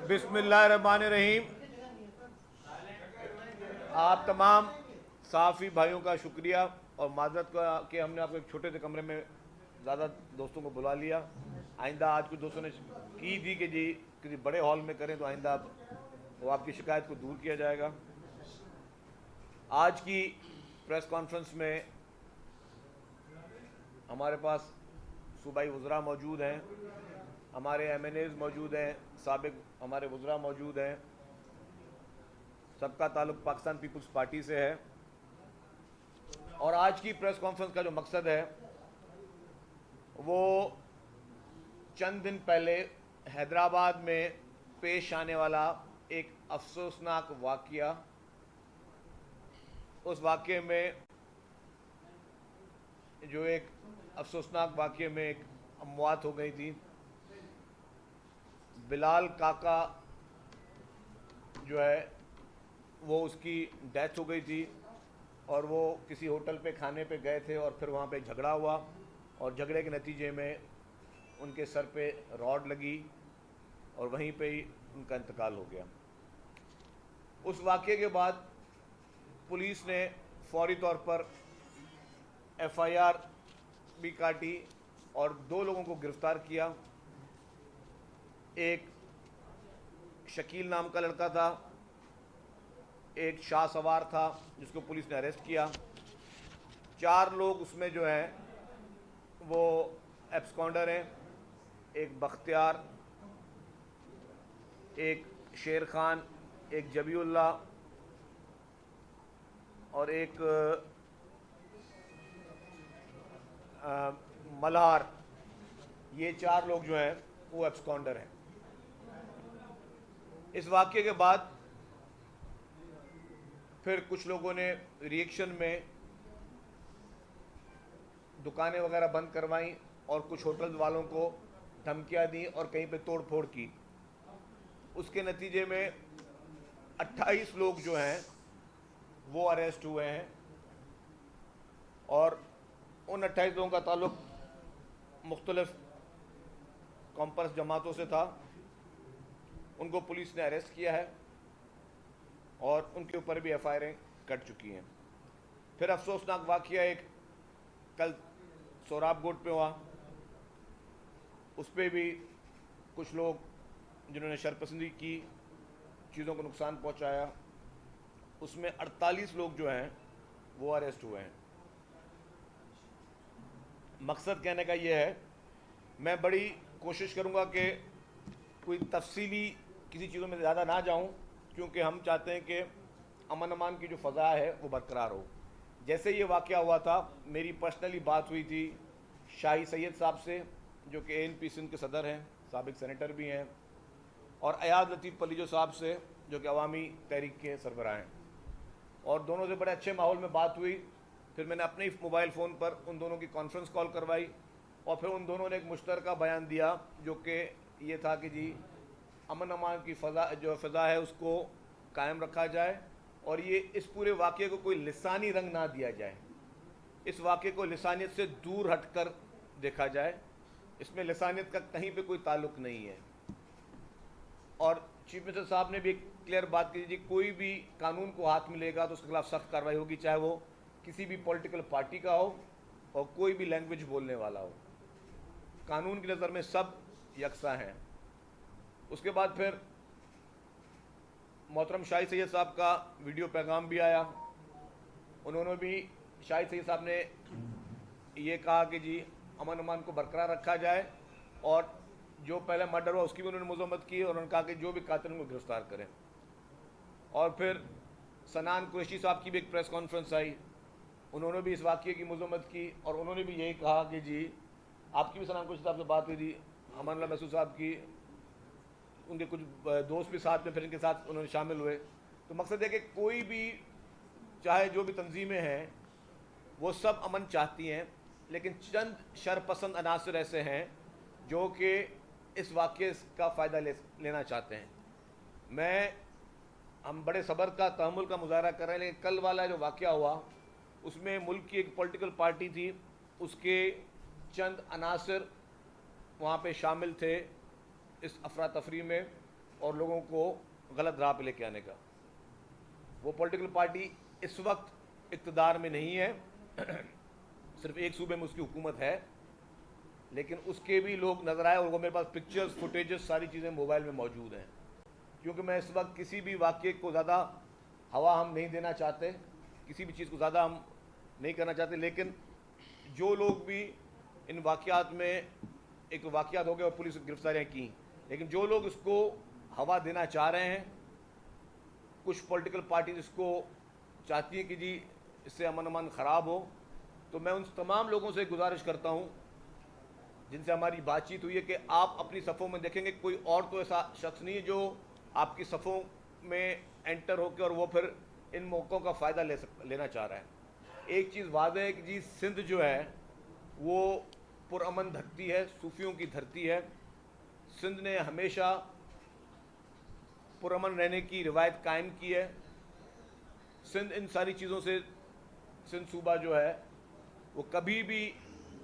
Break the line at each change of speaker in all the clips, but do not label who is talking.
बिस्मिल्लाहिर्रहमानिर्रहीम। आप तमाम सहाफ़ी भाइयों का शुक्रिया और माज़रत का कि हमने आपको एक छोटे से कमरे में ज़्यादा दोस्तों को बुला लिया। आइंदा आज कुछ दोस्तों ने की थी कि जी किसी बड़े हॉल में करें, तो आइंदा वो आपकी शिकायत को दूर किया जाएगा। आज की प्रेस कॉन्फ्रेंस में हमारे पास सूबाई वज़रा मौजूद हैं, हमारे MNAs मौजूद हैं, साबिक हमारे वज़रा मौजूद हैं, सबका ताल्लुक़ पाकिस्तान पीपल्स पार्टी से है। और आज की प्रेस कॉन्फ्रेंस का जो मकसद है वो चंद दिन पहले हैदराबाद में पेश आने वाला एक अफसोसनाक वाक़या, उस वाक़े में जो एक अफसोसनाक वाक़े में एक अमवात हो गई थी। बिलाल काका जो है वो उसकी डेथ हो गई थी और वो किसी होटल पे खाने पे गए थे और फिर वहाँ पे झगड़ा हुआ और झगड़े के नतीजे में उनके सर पे रॉड लगी और वहीं पे ही उनका इंतकाल हो गया। उस वाक़े के बाद पुलिस ने फौरी तौर पर FIR भी काटी और 2 लोगों को गिरफ़्तार किया। एक शकील नाम का लड़का था, एक शाह सवार था जिसको पुलिस ने अरेस्ट किया। 4 लोग उसमें जो हैं वो एब्सकॉन्डर हैं, एक बख्तियार, एक शेर खान, एक जबीउल्लाह और एक मल्हार। ये 4 लोग जो हैं वो एब्सकॉन्डर हैं। इस वाक़ये के बाद फिर कुछ लोगों ने रिएक्शन में दुकानें वगैरह बंद करवाईं और कुछ होटल वालों को धमकियां दी और कहीं पे तोड़ फोड़ की। उसके नतीजे में 28 लोग जो हैं वो अरेस्ट हुए हैं और उन 28 लोगों का ताल्लुक़ मुख्तलिफ कॉम्पर्स जमातों से था। उनको पुलिस ने अरेस्ट किया है और उनके ऊपर भी FIR कट चुकी हैं। फिर अफसोसनाक वाक़या एक कल सोराब गोट पे हुआ, उस पर भी कुछ लोग जिन्होंने शरपसंदी की, चीज़ों को नुकसान पहुंचाया, उसमें 48 लोग जो हैं वो अरेस्ट हुए हैं। मकसद कहने का ये है, मैं बड़ी कोशिश करूंगा कि कोई तफसीली किसी चीज़ों में ज़्यादा ना जाऊं, क्योंकि हम चाहते हैं कि अमन अमान की जो फ़ज़ा है वो बरकरार हो। जैसे ये वाक़या हुआ था, मेरी पर्सनली बात हुई थी शाही सैयद साहब से जो कि ANP सिंध के सदर हैं, साबिक सेनेटर भी हैं, और अयाज लतीफ़ पलीजो साहब से जो कि अवामी तहरीक के सरबराह हैं, और दोनों से बड़े अच्छे माहौल में बात हुई। फिर मैंने अपने ही मोबाइल फ़ोन पर उन दोनों की कॉन्फ्रेंस कॉल करवाई और फिर उन दोनों ने एक मुश्तरका बयान दिया जो कि ये था कि जी अमन अमान की फ़ज़ा है उसको कायम रखा जाए और ये इस पूरे वाक़े को कोई लिसानी रंग ना दिया जाए, इस वाक़े को लिसानियत से दूर हटकर देखा जाए, इसमें लिसानियत का कहीं पे कोई ताल्लुक़ नहीं है। और चीफ मिनिस्टर साहब ने भी एक क्लियर बात की, जी कोई भी कानून को हाथ में लेगा तो उसके खिलाफ सख्त कार्रवाई होगी, चाहे वो किसी भी पॉलिटिकल पार्टी का हो और कोई भी लैंग्वेज बोलने वाला हो। कानून की नज़र में सब यकसा हैं। उसके बाद फिर मोहतरम शाही सैयद साहब का वीडियो पैगाम भी आया। उन्होंने भी, शाही सैयद साहब ने ये कहा कि जी अमन अमान को बरकरार रखा जाए और जो पहले मर्डर हुआ उसकी भी उन्होंने मज़म्मत की और उन्होंने कहा कि जो भी कातिल उनको गिरफ्तार करें। और फिर सनान कुरैशी साहब की भी एक प्रेस कॉन्फ्रेंस आई, उन्होंने भी इस वाक़ये की मज़म्मत की और उन्होंने भी यही कहा कि जी आपकी भी सनान कुरैशी साहब से बात हुई थी, अमान महसूस साहब की, उनके कुछ दोस्त भी साथ में फिर इनके साथ उन्होंने शामिल हुए। तो मकसद है कि कोई भी, चाहे जो भी तंजीमें हैं वो सब अमन चाहती हैं, लेकिन चंद शरपसंद अनासर ऐसे हैं जो कि इस वाक़ये का फ़ायदा लेना चाहते हैं। हम बड़े सब्र का, तहम्मुल का मुज़ाहरा कर रहे हैं, लेकिन कल वाला जो वाक़या हुआ उसमें मुल्क की एक पॉलिटिकल पार्टी थी, उसके चंद अनासर वहाँ पे शामिल थे इस अफरा तफरी में اور لوگوں کو غلط راہ پہ لے کے آنے کا. وہ پولیٹیکل پارٹی اس وقت اقتدار میں نہیں ہے, صرف ایک صوبے میں اس کی حکومت ہے, لیکن اس کے بھی لوگ نظر آئے, اور وہ میرے پاس پکچرز, فوٹیجز, ساری چیزیں موبائل میں موجود ہیں. کیونکہ میں اس وقت کسی بھی واقعے کو زیادہ ہوا ہم نہیں دینا چاہتے, کسی بھی چیز کو زیادہ ہم نہیں کرنا چاہتے, لیکن جو لوگ بھی ان واقعات میں, ایک واقعات ہو گئے اور پولیس گرفتاریاں کی, لیکن جو لوگ اس کو ہوا دینا چاہ رہے ہیں, کچھ پولیٹیکل پارٹیز اس کو چاہتی ہیں کہ جی اس سے امن خراب ہو, تو میں ان تمام لوگوں سے گزارش کرتا ہوں جن سے ہماری بات چیت ہوئی ہے کہ آپ اپنی صفوں میں دیکھیں گے کوئی اور تو ایسا شخص نہیں ہے جو آپ کی صفوں میں انٹر ہو کے اور وہ پھر ان موقعوں کا فائدہ لینا چاہ رہا ہے. ایک چیز واضح ہے کہ جی سندھ جو ہے وہ پرامن دھرتی ہے, صوفیوں کی دھرتی ہے. سندھ نے ہمیشہ پرامن رہنے کی روایت قائم کی ہے. سندھ ان ساری چیزوں سے, سندھ صوبہ جو ہے وہ کبھی بھی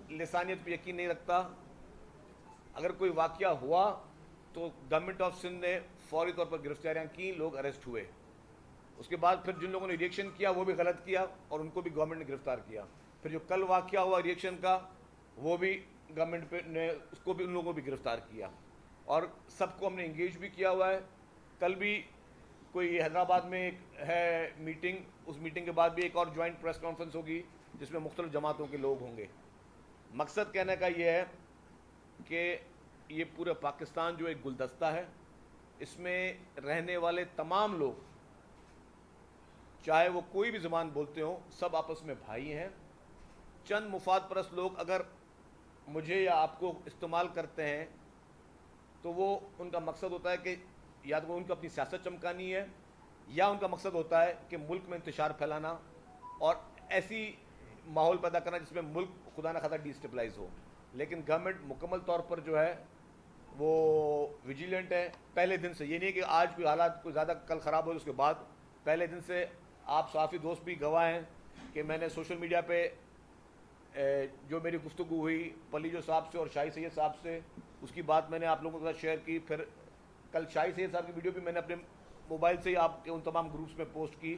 لسانیت پہ یقین نہیں رکھتا. اگر کوئی واقعہ ہوا تو گورنمنٹ آف سندھ نے فوری طور پر گرفتاریاں کی, لوگ اریسٹ ہوئے. اس کے بعد پھر جن لوگوں نے ریئیکشن کیا وہ بھی غلط کیا اور ان کو بھی گورنمنٹ نے گرفتار کیا. پھر جو کل واقعہ ہوا ریئیکشن کا, وہ بھی گورنمنٹ نے اس کو بھی, ان لوگوں کو بھی گرفتار کیا, اور سب کو ہم نے انگیج بھی کیا ہوا ہے. کل بھی کوئی حیدرآباد میں ایک ہے میٹنگ, اس میٹنگ کے بعد بھی ایک اور جوائنٹ پریس کانفرنس ہوگی جس میں مختلف جماعتوں کے لوگ ہوں گے. مقصد کہنے کا یہ ہے کہ یہ پورا پاکستان جو ایک گلدستہ ہے, اس میں رہنے والے تمام لوگ, چاہے وہ کوئی بھی زبان بولتے ہوں, سب آپس میں بھائی ہیں. چند مفاد پرست لوگ اگر مجھے یا آپ کو استعمال کرتے ہیں تو وہ ان کا مقصد ہوتا ہے کہ یا تو ان کو اپنی سیاست چمکانی ہے, یا ان کا مقصد ہوتا ہے کہ ملک میں انتشار پھیلانا اور ایسی ماحول پیدا کرنا جس میں ملک خدا نہ خدا ڈیسٹیبلائز ہو. لیکن گورنمنٹ مکمل طور پر جو ہے وہ ویجیلنٹ ہے پہلے دن سے. یہ نہیں کہ آج کوئی حالات کوئی زیادہ کل خراب ہو, اس کے بعد پہلے دن سے آپ صحافی دوست بھی گواہ ہیں کہ میں نے سوشل میڈیا پہ جو میری گفتگو ہوئی پلیجو صاحب سے اور شاہی سید صاحب سے, اس کی بات میں نے آپ لوگوں کے ساتھ شیئر کی. پھر کل شاہی سید صاحب کی ویڈیو بھی میں نے اپنے موبائل سے ہی آپ کے ان تمام گروپس میں پوسٹ کی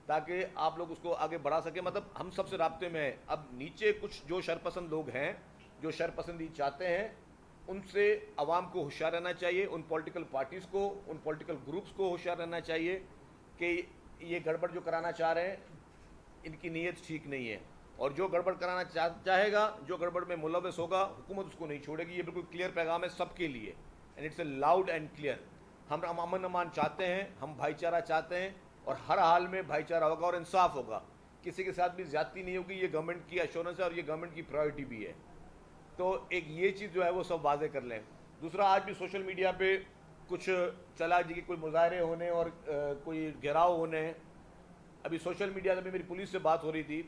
تاکہ آپ لوگ اس کو آگے بڑھا سکیں. مطلب ہم سب سے رابطے میں ہیں. اب نیچے کچھ جو شرپسند لوگ ہیں, جو شرپسندی چاہتے ہیں, ان سے عوام کو ہوشیار رہنا چاہیے, ان پولیٹیکل پارٹیز کو, ان پولیٹیکل گروپس کو ہوشیار رہنا چاہیے کہ یہ گڑبڑ جو کرانا چاہ رہے ہیں ان کی نیت ٹھیک نہیں ہے. اور جو گڑبڑ کرانا چاہے گا, جو گڑبڑ میں ملوث ہوگا, حکومت اس کو نہیں چھوڑے گی. یہ بالکل کلیئر پیغام ہے سب کے لیے, and it's a loud and clear. ہم امن امان چاہتے ہیں, ہم بھائی چارہ چاہتے ہیں, اور ہر حال میں بھائی چارہ ہوگا اور انصاف ہوگا, کسی کے ساتھ بھی زیادتی نہیں ہوگی. یہ گورنمنٹ کی ایشورنس ہے اور یہ گورنمنٹ کی پرائیورٹی بھی ہے. تو ایک یہ چیز جو ہے وہ سب واضح کر لیں. دوسرا, آج بھی سوشل میڈیا پہ کچھ چلا جی کہ کوئی مظاہرے ہونے اور کوئی گھیراؤ ہونے. ابھی سوشل میڈیا میں میری پولیس سے بات ہو رہی تھی,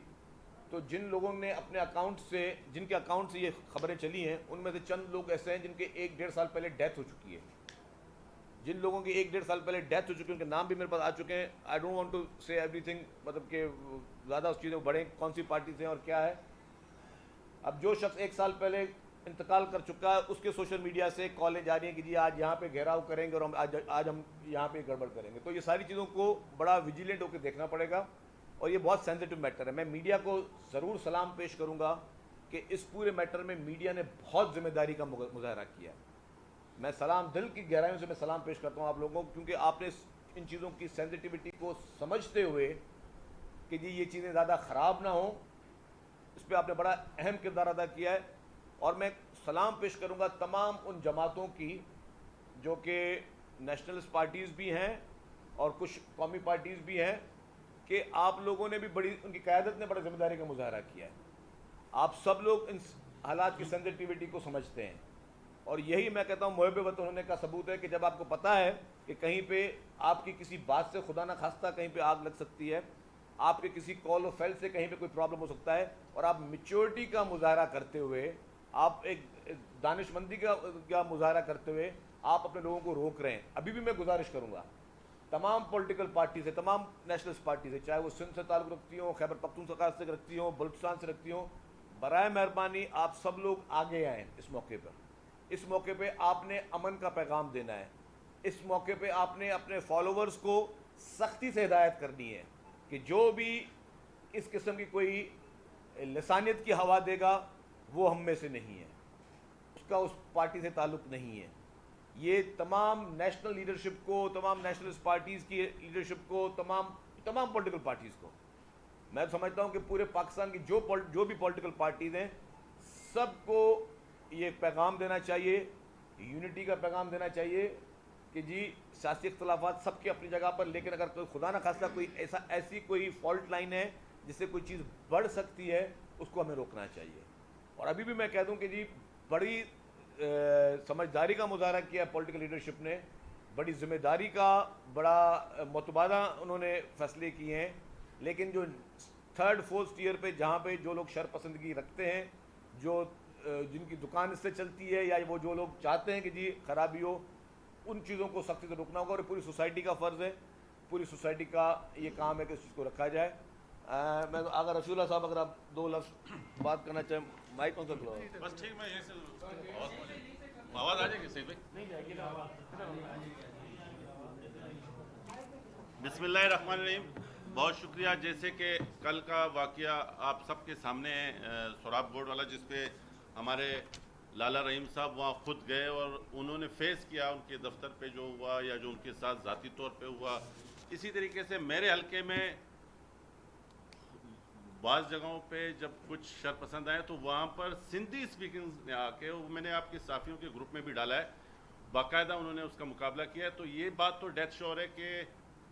تو جن لوگوں نے اپنے اکاؤنٹ سے, جن کے اکاؤنٹ سے یہ خبریں چلی ہیں, ان میں سے چند لوگ ایسے ہیں جن کے 1-1.5 سال پہلے ڈیتھ ہو چکی ہے. جن لوگوں کی 1-1.5 سال پہلے ڈیتھ ہو چکی ہے ان کے نام بھی میرے پاس آ چکے ہیں. آئی ڈونٹ وانٹ ٹو سے ایوری تھنگ, مطلب کہ زیادہ اس چیزیں بڑھیں کون سی پارٹی سے ہیں اور کیا ہے. اب جو شخص 1 سال پہلے انتقال کر چکا ہے, اس کے سوشل میڈیا سے کالیں جا رہی ہیں کہ جی آج یہاں پہ گھیراؤ کریں گے اور آج ہم یہاں پہ گڑبڑ کریں گے. تو یہ ساری چیزوں کو بڑا ویجیلنٹ ہو کے دیکھنا پڑے گا, اور یہ بہت سینسیٹیو میٹر ہے. میں میڈیا کو ضرور سلام پیش کروں گا کہ اس پورے میٹر میں میڈیا نے بہت ذمہ داری کا مظاہرہ کیا ہے. میں سلام, دل کی گہرائیوں سے میں سلام پیش کرتا ہوں آپ لوگوں کو, کیونکہ آپ نے ان چیزوں کی سینسیٹیوٹی کو سمجھتے ہوئے کہ جی یہ چیزیں زیادہ خراب نہ ہوں, اس پہ آپ نے بڑا اہم کردار ادا کیا ہے. اور میں سلام پیش کروں گا تمام ان جماعتوں کی جو کہ نیشنلسٹ پارٹیز بھی ہیں اور کچھ قومی پارٹیز بھی ہیں, کہ آپ لوگوں نے بھی بڑی, ان کی قیادت نے بڑا ذمہ داری کا مظاہرہ کیا ہے. آپ سب لوگ ان حالات کی سینسیٹیوٹی کو سمجھتے ہیں, اور یہی میں کہتا ہوں محب وطن ہونے کا ثبوت ہے کہ جب آپ کو پتہ ہے کہ کہیں پہ آپ کی کسی بات سے خدا نہ خواستہ کہیں پہ آگ لگ سکتی ہے, آپ کے کسی کال و فیل سے کہیں پہ کوئی پرابلم ہو سکتا ہے, اور آپ میچورٹی کا مظاہرہ کرتے ہوئے, آپ ایک دانش مندی کا مظاہرہ کرتے ہوئے آپ اپنے لوگوں کو روک رہے ہیں. ابھی بھی میں گزارش کروں گا تمام پولیٹیکل پارٹی سے, تمام نیشنلسٹ پارٹی سے, چاہے وہ سندھ سے تعلق رکھتی ہوں, خیبر پختونخوا سے رکھتی ہوں, بلوچستان سے رکھتی ہوں, برائے مہربانی آپ سب لوگ آگے آئیں. اس موقع پر, اس موقع پہ آپ نے امن کا پیغام دینا ہے. اس موقع پہ آپ نے اپنے فالوورز کو سختی سے ہدایت کرنی ہے کہ جو بھی اس قسم کی کوئی لسانیت کی ہوا دے گا وہ ہم میں سے نہیں ہے، اس کا اس پارٹی سے تعلق نہیں ہے. یہ تمام نیشنل لیڈرشپ کو، تمام نیشنلسٹ پارٹیز کی لیڈرشپ کو، تمام پولیٹیکل پارٹیز کو، میں سمجھتا ہوں کہ پورے پاکستان کی جو بھی پولیٹیکل پارٹیز ہیں سب کو یہ پیغام دینا چاہیے، یونٹی کا پیغام دینا چاہیے کہ جی سیاسی اختلافات سب کے اپنی جگہ پر، لیکن اگر کوئی خدا نہ خواستہ کوئی ایسی کوئی فالٹ لائن ہے جس سے کوئی چیز بڑھ سکتی ہے اس کو ہمیں روکنا چاہیے. اور ابھی بھی میں کہہ دوں کہ جی بڑی سمجھداری کا مظاہرہ کیا ہے پولیٹیکل لیڈرشپ نے، بڑی ذمہ داری کا، بڑا متبادہ انہوں نے فیصلے کیے ہیں. لیکن جو تھرڈ فورتھ ٹیئر پہ جہاں پہ جو لوگ شر پسندگی رکھتے ہیں، جو جن کی دکان اس سے چلتی ہے، یا وہ جو لوگ چاہتے ہیں کہ جی خرابی ہو، ان چیزوں کو سختی سے روکنا ہوگا. اور پوری سوسائٹی کا فرض ہے، پوری سوسائٹی کا یہ کام ہے کہ اس چیز کو رکھا جائے. میں اگر رفیع اللہ صاحب اگر آپ دو لفظ بات کرنا چاہیں، مائک کون سا کھلا ہو؟
بس ٹھیک، میں یہیں سے آواز آ جائے گی صحیح بھائی؟
نہیں جائے گی نا آواز.
بسم اللہ الرحمن الرحیم. بہت شکریہ. جیسے کہ کل کا واقعہ آپ سب کے سامنے ہے، سوراب گوڑ والا، جس پہ ہمارے لالا رحیم صاحب وہاں خود گئے اور انہوں نے فیس کیا ان کے دفتر پہ جو ہوا یا جو ان کے ساتھ ذاتی طور پہ ہوا. اسی طریقے سے میرے حلقے میں بعض جگہوں پہ جب کچھ شر پسند آئے تو وہاں پر سندھی اسپیکنگ نے آ کے، میں نے آپ کے صحافیوں کے گروپ میں بھی ڈالا ہے، باقاعدہ انہوں نے اس کا مقابلہ کیا ہے. تو یہ بات تو ڈیتھ شور ہے کہ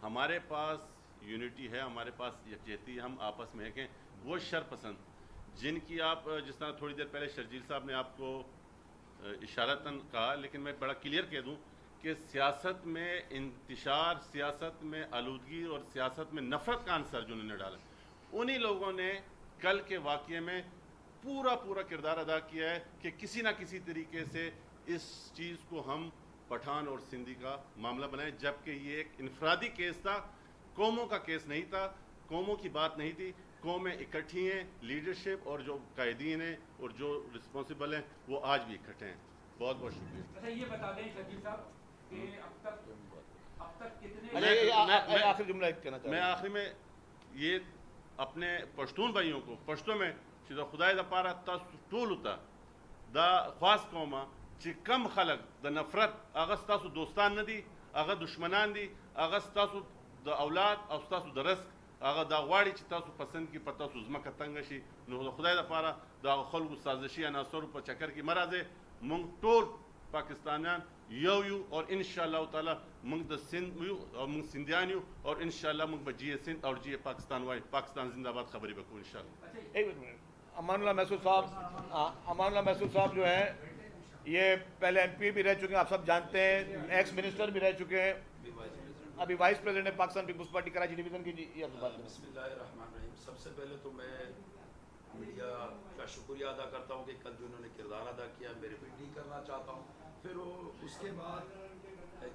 ہمارے پاس یونٹی ہے، ہمارے پاس یکجہتی ہے، ہم آپس میں ہیں. وہ شر پسند جن کی آپ جس طرح تھوڑی دیر پہلے شرجیل صاحب نے آپ کو اشارتاً کہا، لیکن میں بڑا کلیئر کہہ دوں کہ سیاست میں انتشار، سیاست میں آلودگی اور سیاست میں نفرت کا عنصر جو انہوں نے ڈالا، انہی لوگوں نے کل کے واقعے میں پورا کردار ادا کیا ہے کہ کسی نہ کسی طریقے سے اس چیز کو ہم پٹھان اور سندھی کا معاملہ بنائیں، جبکہ یہ ایک انفرادی کیس تھا، قوموں کا کیس نہیں تھا، قوموں کی بات نہیں تھی. قومیں اکٹھی ہیں، لیڈرشپ اور جو قائدین ہیں اور جو رسپانسبل ہیں وہ آج بھی اکٹھے ہیں. بہت بہت شکریہ.
اچھا یہ بتا دیں شکیل صاحب کہ اب تک کتنے
آخری جملہ کہنا چاہتا ہوں.
میں آخری میں یہ اپنے پشتون بھائیوں کو پشتو میں چیزا خدای دا پارا تاسو ټولو ته دا خواست کومه چې کم خلک د نفرت هغه ستاسو دوستان نه دي، هغه دشمنان دي، هغه ستاسو د اولاد او ستاسو د رزق هغه دا غواړي چې تاسو پسند کې په تاسو ځمکه تنګه شي. نو د خدای دپاره د هغه خلکو سازشي عناصرو په چکر کې مه راځئ. موږ ټول پاکستانیان یو اور انشاءاللہ تعالی موږ د سند یو او موږ سندیان یو اور انشاءاللہ موږ به جی سند اور جی پاکستان وایي. پاکستان زندہ باد خبرې به کوو انشاءاللہ.
ایک منٹ. امان اللہ محسود صاحب، امان اللہ محسود صاحب جو ہیں یہ پہلے ایم پی بھی رہ چکے ہیں، آپ سب جانتے ہیں، ایکس منسٹر بھی رہ چکے ہیں، ابھی وائس پریزیڈنٹ ہے پاکستان پیپلز پارٹی کراچی ڈویژن کی. جی یہ آپ بات کریں.
بسم اللہ الرحمن الرحیم. سب سے پہلے تو میں میڈیا کا شکریہ ادا کرتا ہوں کہ کل جو انہوں نے کردار ادا کیا میرے پہ ٹی کرنا چاہتا ہوں. پھر اس کے بعد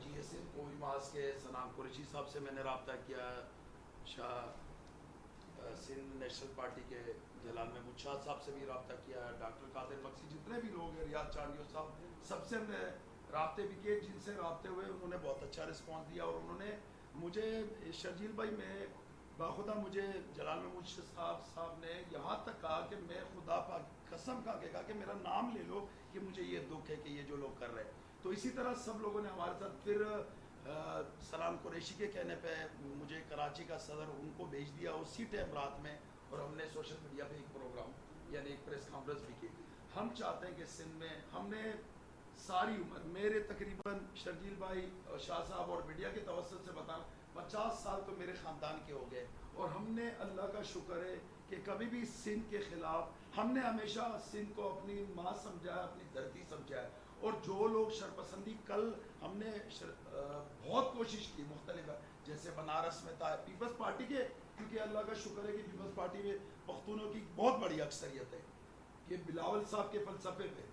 جی ایس ایم کوئی ماس کے سنام قریشی صاحب سے میں نے رابطہ کیا، شاہ سندھ نیشنل پارٹی کے جلال محمود شاہ صاحب سے بھی رابطہ کیا، ڈاکٹر قادر مکسی، جتنے بھی لوگ ہیں، ریاض چانڈیو صاحب، سب سے میں رابطے بھی کیے. جن سے رابطے ہوئے انہوں نے بہت اچھا رسپانس دیا اور انہوں نے مجھے شرجیل بھائی میں باخدا مجھے جلال محمود صاحب نے یہاں تک کہا کہ میں خدا پاک قسم کھا کے کہا کہ میرا نام لے لو کہ مجھے یہ دکھ ہے کہ یہ جو لوگ کر رہے ہیں. تو اسی طرح سب لوگوں نے ہمارے ساتھ پھر سلام قریشی کے کہنے پہ مجھے کراچی کا صدر ان کو بھیج دیا اسی ٹائم رات میں، اور ہم نے سوشل میڈیا پہ ایک پروگرام یعنی ایک پریس کانفرنس بھی کی. ہم چاہتے ہیں کہ سندھ میں ہم نے ساری عمر، میرے تقریباً شرجیل بھائی اور شاہ صاحب اور میڈیا کے توسط سے بتانا 50 سال تو میرے خاندان کے ہو گئے، اور ہم نے اللہ کا شکر ہے کہ کبھی بھی سندھ کے خلاف ہم نے ہمیشہ سندھ کو اپنی ماں سمجھا ہے، اپنی دھرتی سمجھا ہے. اور جو لوگ شرپسندی، کل ہم نے بہت کوشش کی مختلف، جیسے بنارس میں تھا پیپلز پارٹی کے، کیونکہ اللہ کا شکر ہے کہ پیپلز پارٹی میں پختونوں کی بہت بڑی اکثریت ہے، کہ بلاول صاحب کے فلسفے پہ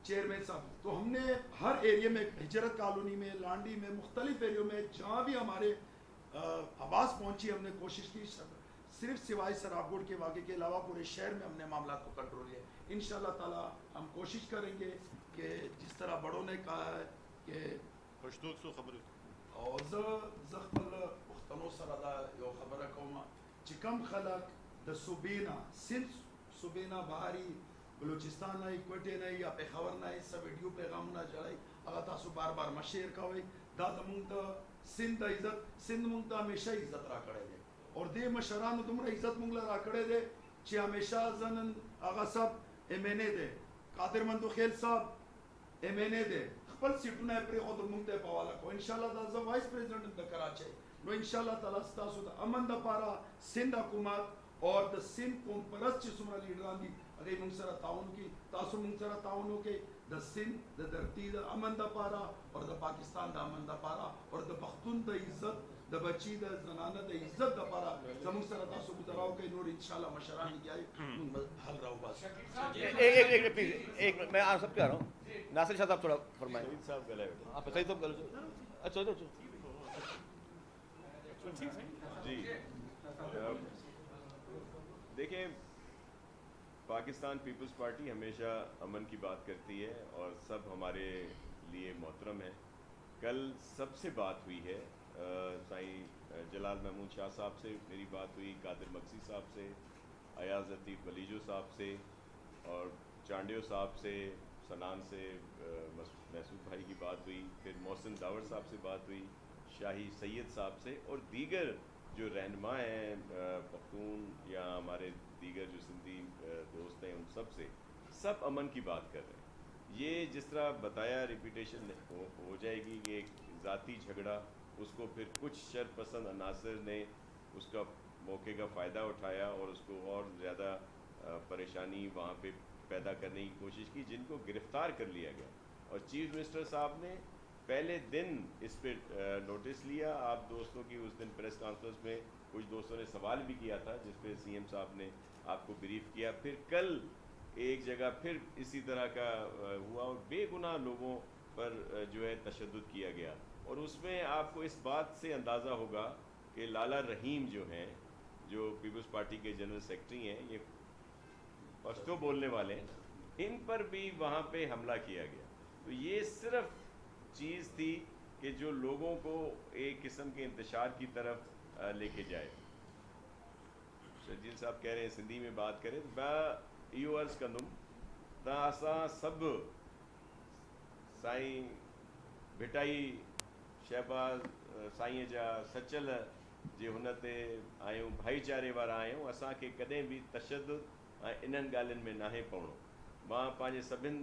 چیئرمین صاحب. تو ہم نے ہر ایریے میں، ہجرت کالونی میں، لانڈی میں، مختلف ایریوں میں جہاں بھی ہمارے آواز پہنچی ہم نے کوشش کی. صرف سوائے سراب گوڑ کے واقعے کے علاوہ پورے شہر میں ہم نے معاملات کو کنٹرول کیا. انشاءاللہ تعالی ہم کوشش کریں گے کہ جس طرح بڑوں نے کہا ہے کہ
پښتو څو خبرې
او زه خپل پښتنو سره دا یو خبره کوم چې کم خلک د صوبې نه سند صوبې نه بهاري بلوچستان نه کوټې نه یا پېښور نه څه ویډیو پیغامونه جوړوي هغه تاسو بار بار مشیر کوئ دا زموږ د سند د عزت سند موږ ته همیشه عزت راکړی دی اور دې مشرانو دومره عزت موږ له راکړی دی چې همیشه زه نن هغه صاحب ایم این اے دی قادر مندوخیل صاحب ایم این اے دی خپل سیټونه یې پرېښودل موږ ته یې په حواله کړو انشاءالله دا زه وایس پریزیډنټ د کراچۍ نو انشاءالله تعالی ستاسو د امن دپاره سند حکومت اور د سند قوم پرست چې څومره لیډران دي هغوی موږ سره تعاون کوي تاسو موږ سره تعاون وکړئ د سند د دھرتي د امن دپاره اور د پاکستان د امن دپاره اور د پښتون د عزت د بچی د زنانه د عزت دپاره زموږ سره تاسو ګزاره وکړئ نور انشاءالله مشران لګیایي موږ حل راوباسو
ایک پلیز ایک میں آپ سب کہہ رہا ہوں ناصر شاہ صاحب تھوڑا فرمائیں صاحب گلے آپ صحیح صاحب گلے اچھا
جی دیکھیں پاکستان پیپلز پارٹی ہمیشہ امن کی بات کرتی ہے اور سب ہمارے لیے محترم ہیں. کل سب سے بات ہوئی ہے, سائیں جلال محمود شاہ صاحب سے میری بات ہوئی, قادر مکسی صاحب سے, ایاز لطیف ولیجو صاحب سے اور چانڈیو صاحب سے, سنان سے محسود بھائی کی بات ہوئی, پھر محسن داور صاحب سے بات ہوئی, شاہی سید صاحب سے اور دیگر جو رہنما ہیں پختون یا ہمارے دیگر جو سندھی دوست ہیں ان سب سے, سب امن کی بات کر رہے ہیں. یہ جس طرح بتایا ریپیٹیشن ہو جائے گی کہ ایک ذاتی جھگڑا, اس کو پھر کچھ شر پسند عناصر نے اس کا موقع کا فائدہ اٹھایا اور اس کو اور زیادہ پریشانی وہاں پہ پیدا کرنے کی کوشش کی, جن کو گرفتار کر لیا گیا. اور چیف منسٹر صاحب نے پہلے دن اس پہ نوٹس لیا. آپ دوستوں کی اس دن پریس کانفرنس میں کچھ دوستوں نے سوال بھی کیا تھا جس پہ سی ایم صاحب نے آپ کو بریف کیا. پھر کل ایک جگہ پھر اسی طرح کا ہوا اور بے گناہ لوگوں پر جو ہے تشدد کیا گیا. اور اس میں آپ کو اس بات سے اندازہ ہوگا کہ لالا رحیم جو ہیں, جو پیپلز پارٹی کے جنرل سیکرٹری ہیں, یہ پشتو بولنے والے ہیں, ان پر بھی وہاں پہ حملہ کیا گیا. تو یہ صرف چیز تھی کہ جو لوگوں کو ایک قسم کے انتشار کی طرف لے کے جائے. شرجیل صاحب کہہ رہے ہیں سندھی میں بات کریں, میں یہ عرض کندم تا اساں سب سائیں بھٹائی شہباز سائیں جا سچل جے ہن تے آیوں, بھائی چارے وارا آیوں. اساں کے کدیں بھی تشدد انہن ڳالھين میں ناہے پوڻو. ماں پانجے سڀن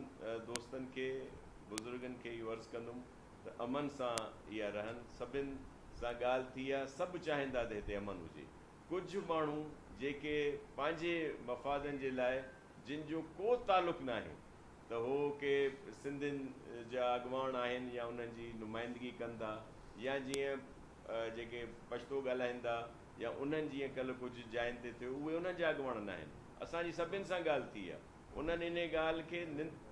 دوستن کے بزرگن کے یہ عرض کندم त امن سان یا رہن, سڀن سان ॻाल्हि थी आहे. सभु चाहींदा त हिते अमन हुजे. कुझु माण्हू जेके पंहिंजे मफ़ादनि जे लाइ जिन जो को तालुक़ न आहे त हो के सिंधियुनि जा अॻुवाण आहिनि या उन्हनि जी नुमाइंदगी कनि था, या जीअं जेके पछतो ॻाल्हाइनि था या उन्हनि जीअं कल्ह कुझु जाइनि ते थियो, उहे उन्हनि जा अॻुवाण न आहिनि. असांजी सभिनि सां ॻाल्हि थी आहे, उन्हनि इन ॻाल्हि खे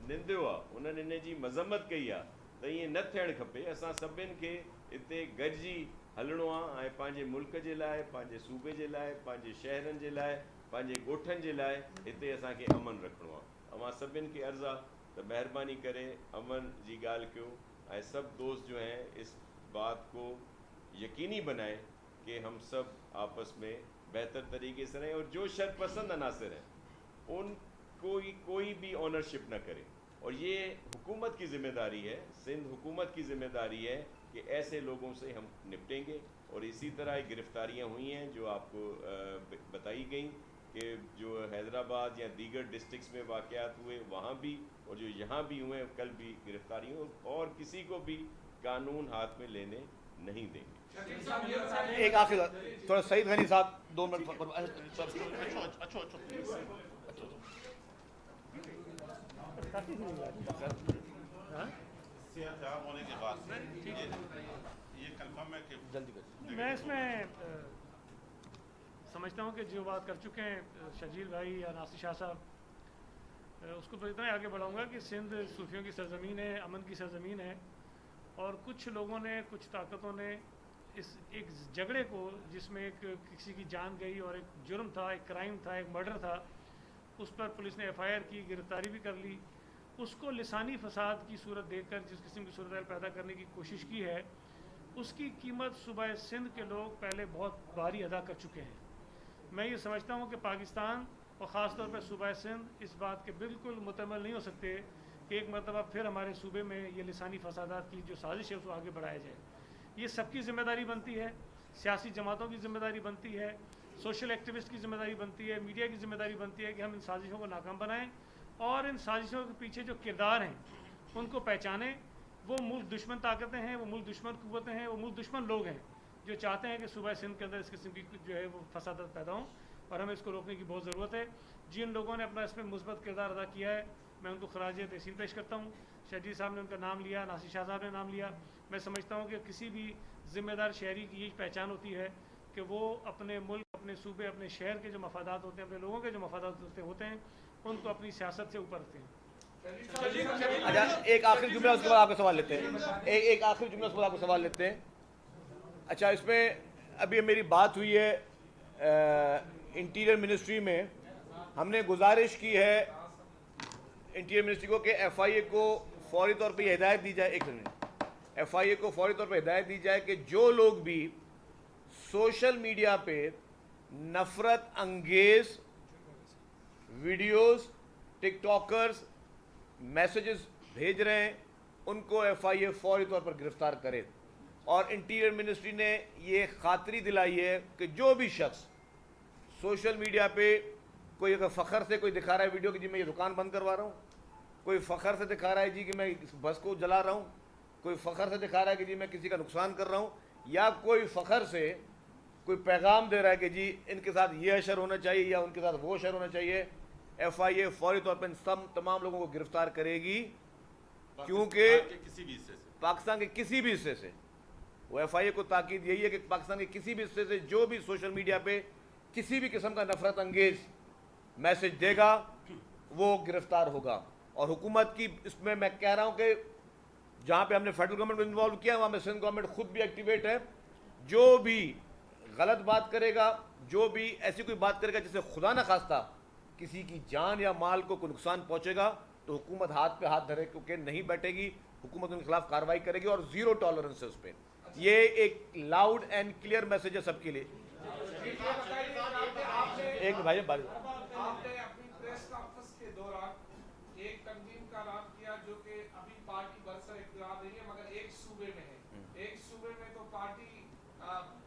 निंदियो आहे, उन्हनि इन जी मज़म्मत कई आहे त ईअं न थियणु खपे. असां सभिनि खे हिते गॾिजी हलणो आहे ऐं पंहिंजे मुल्क जे लाइ, पंहिंजे सूबे जे लाइ, पंहिंजे शहरनि जे लाइ, पंहिंजे ॻोठनि जे लाइ हिते असांखे अमन रखिणो आहे. अवां सभिनि खे अर्ज़ु आहे त महिरबानी करे अमन जी ॻाल्हि कयो ऐं सभु दोस्त जो हैं इस बात को यकीनी बनाएं कि हम सब आपस में बेहतर तरीके से रहें और जो शरपसंद अनासर हैं उनको कोई भी ऑनरशिप न करें. और ये हुकूमत की ज़िम्मेदारी है, सिंध हुकूमत की ज़िम्मेदारी है कि ऐसे लोगों से हम निपटेंगे. और इसी तरह गिरफ़्तारियाँ हुई हैं जो आपको बताई गई कि जो हैदराबाद या दीगर डिस्ट्रिक्ट्स में वाक़यात हुए वहाँ भी, और जो यहाँ भी हुए, कल भी गिरफ़्तारी हुई, और किसी को भी कानून हाथ में लेने नहीं देंगे.
ایک آخری بات, تھوڑا سعید غنی صاحب 2 منٹ
صاحب ہونے کے بعد یہ کنفرم ہے کہ
جلدی کر.
میں اس میں سمجھتا ہوں کہ جو بات کر چکے ہیں شرجیل بھائی یا ناصر شاہ صاحب, اس کو تو اتنا ہی آگے بڑھاؤں گا کہ سندھ صوفیوں کی سرزمین ہے, امن کی سرزمین ہے, اور کچھ لوگوں نے, کچھ طاقتوں نے اس ایک جھگڑے کو, جس میں ایک کسی کی جان گئی اور ایک جرم تھا, ایک کرائم تھا, ایک مرڈر تھا, اس پر پولیس نے ایف آئی آر کی, گرفتاری بھی کر لی, اس کو لسانی فساد کی صورت دیکھ کر جس قسم کی صورتحال پیدا کرنے کی کوشش کی ہے، اس کی قیمت صوبہ سندھ کے لوگ پہلے بہت بھاری ادا کر چکے ہیں۔ میں یہ سمجھتا ہوں کہ پاکستان اور خاص طور پر صوبہ سندھ اس بات کے بالکل متحمل نہیں ہو سکتے کہ ایک مرتبہ پھر ہمارے صوبے میں یہ لسانی فسادات کی جو سازش ہے اس کو آگے بڑھایا جائے۔ یہ سب کی ذمہ داری بنتی ہے، سیاسی جماعتوں کی ذمہ داری بنتی ہے، سوشل ایکٹیوسٹ کی ذمہ داری بنتی ہے، میڈیا کی ذمہ داری بنتی ہے کہ ہم ان سازشوں کو ناکام بنائیں اور ان سازشوں کے پیچھے جو کردار ہیں ان کو پہچانیں۔ وہ ملک دشمن طاقتیں ہیں، وہ ملک دشمن قوتیں ہیں، وہ ملک دشمن لوگ ہیں جو چاہتے ہیں کہ صوبہ سندھ کے اندر اس قسم کی جو ہے وہ فسادات پیدا ہوں، اور ہمیں اس کو روکنے کی بہت ضرورت ہے۔ جن لوگوں نے اپنا اس میں مثبت کردار ادا کیا ہے میں ان کو خراج تحسین پیش کرتا ہوں۔ شہزاد صاحب نے ان کا نام لیا، ناصر شاہ صاحب نے نام لیا۔ میں سمجھتا ہوں کہ کسی بھی ذمہ دار شہری کی یہی پہچان ہوتی ہے کہ وہ اپنے ملک، اپنے صوبے، اپنے شہر کے جو مفادات ہوتے ہیں، اپنے لوگوں کے جو مفادات ہوتے ہیں ان کو اپنی سیاست سے اوپر رکھتے ہیں۔
اچھا ایک آخری جملہ اس کے بعد آپ کا سوال لیتے ہیں، ایک آخری جملہ اس کے بعد آپ کا سوال لیتے ہیں۔ اچھا اس میں ابھی میری بات ہوئی ہے انٹیریئر منسٹری میں، ہم نے گزارش کی ہے انٹیریئر منسٹری کو کہ ایف آئی اے کو فوری طور پہ یہ ہدایت دی جائے، ایک منٹ، ایف آئی اے کو فوری طور پہ ہدایت دی جائے کہ جو لوگ بھی سوشل میڈیا پہ نفرت انگیز ویڈیوز، ٹک ٹاکرز میسیجز بھیج رہے ہیں ان کو ایف آئی اے فوری طور پر گرفتار کرے۔ اور انٹیریئر منسٹری نے یہ خاطری دلائی ہے کہ جو بھی شخص سوشل میڈیا پہ کوئی اگر فخر سے کوئی دکھا رہا ہے ویڈیو کہ جی میں یہ دکان بند کروا رہا ہوں، کوئی فخر سے دکھا رہا ہے جی کہ میں اس بس کو جلا رہا ہوں، کوئی فخر سے دکھا رہا ہے کہ جی میں کسی کا نقصان کر رہا ہوں، یا کوئی فخر سے کوئی پیغام دے رہا ہے کہ جی ان کے ساتھ یہ اشر ہونا چاہیے یا ان کے ساتھ وہ اشر ہونا چاہیے، ایف آئی اے فوری طور پر ان تمام لوگوں کو گرفتار کرے گی، کیونکہ پاکستان کے کسی بھی حصے سے وہ ایف آئی اے کو تاکید یہی ہے کہ پاکستان کے کسی بھی حصے سے جو بھی سوشل میڈیا پہ کسی بھی قسم کا نفرت انگیز میسج دے گا وہ گرفتار ہوگا۔ اور حکومت کی اس میں کہہ رہا ہوں کہ جہاں پہ ہم نے فیڈرل گورنمنٹ کو انوالو کیا وہاں پہ سندھ گورنمنٹ خود بھی ایکٹیویٹ ہے۔ جو بھی غلط بات کرے گا، جو بھی ایسی کوئی بات کرے گا جس سے خدا نہ خواستہ کسی کی جان یا مال کو کوئی نقصان پہنچے گا تو حکومت ہاتھ پہ ہاتھ دھرے کے نہیں بیٹھے گی، حکومت ان کے خلاف کارروائی کرے گی اور زیرو ٹالرنس ہے اس پہ۔ یہ ایک لاؤڈ اینڈ کلیئر میسج ہے سب کے لیے۔ ایک بھائی
آپ نے اپنی پریس کانفرنس کے دوران ایک تنظیم کا نام کیا جو کہ ابھی پارٹی برسر اقتدار نہیں ہے مگر ایک صوبے میں ہے، ایک صوبے میں تو پارٹی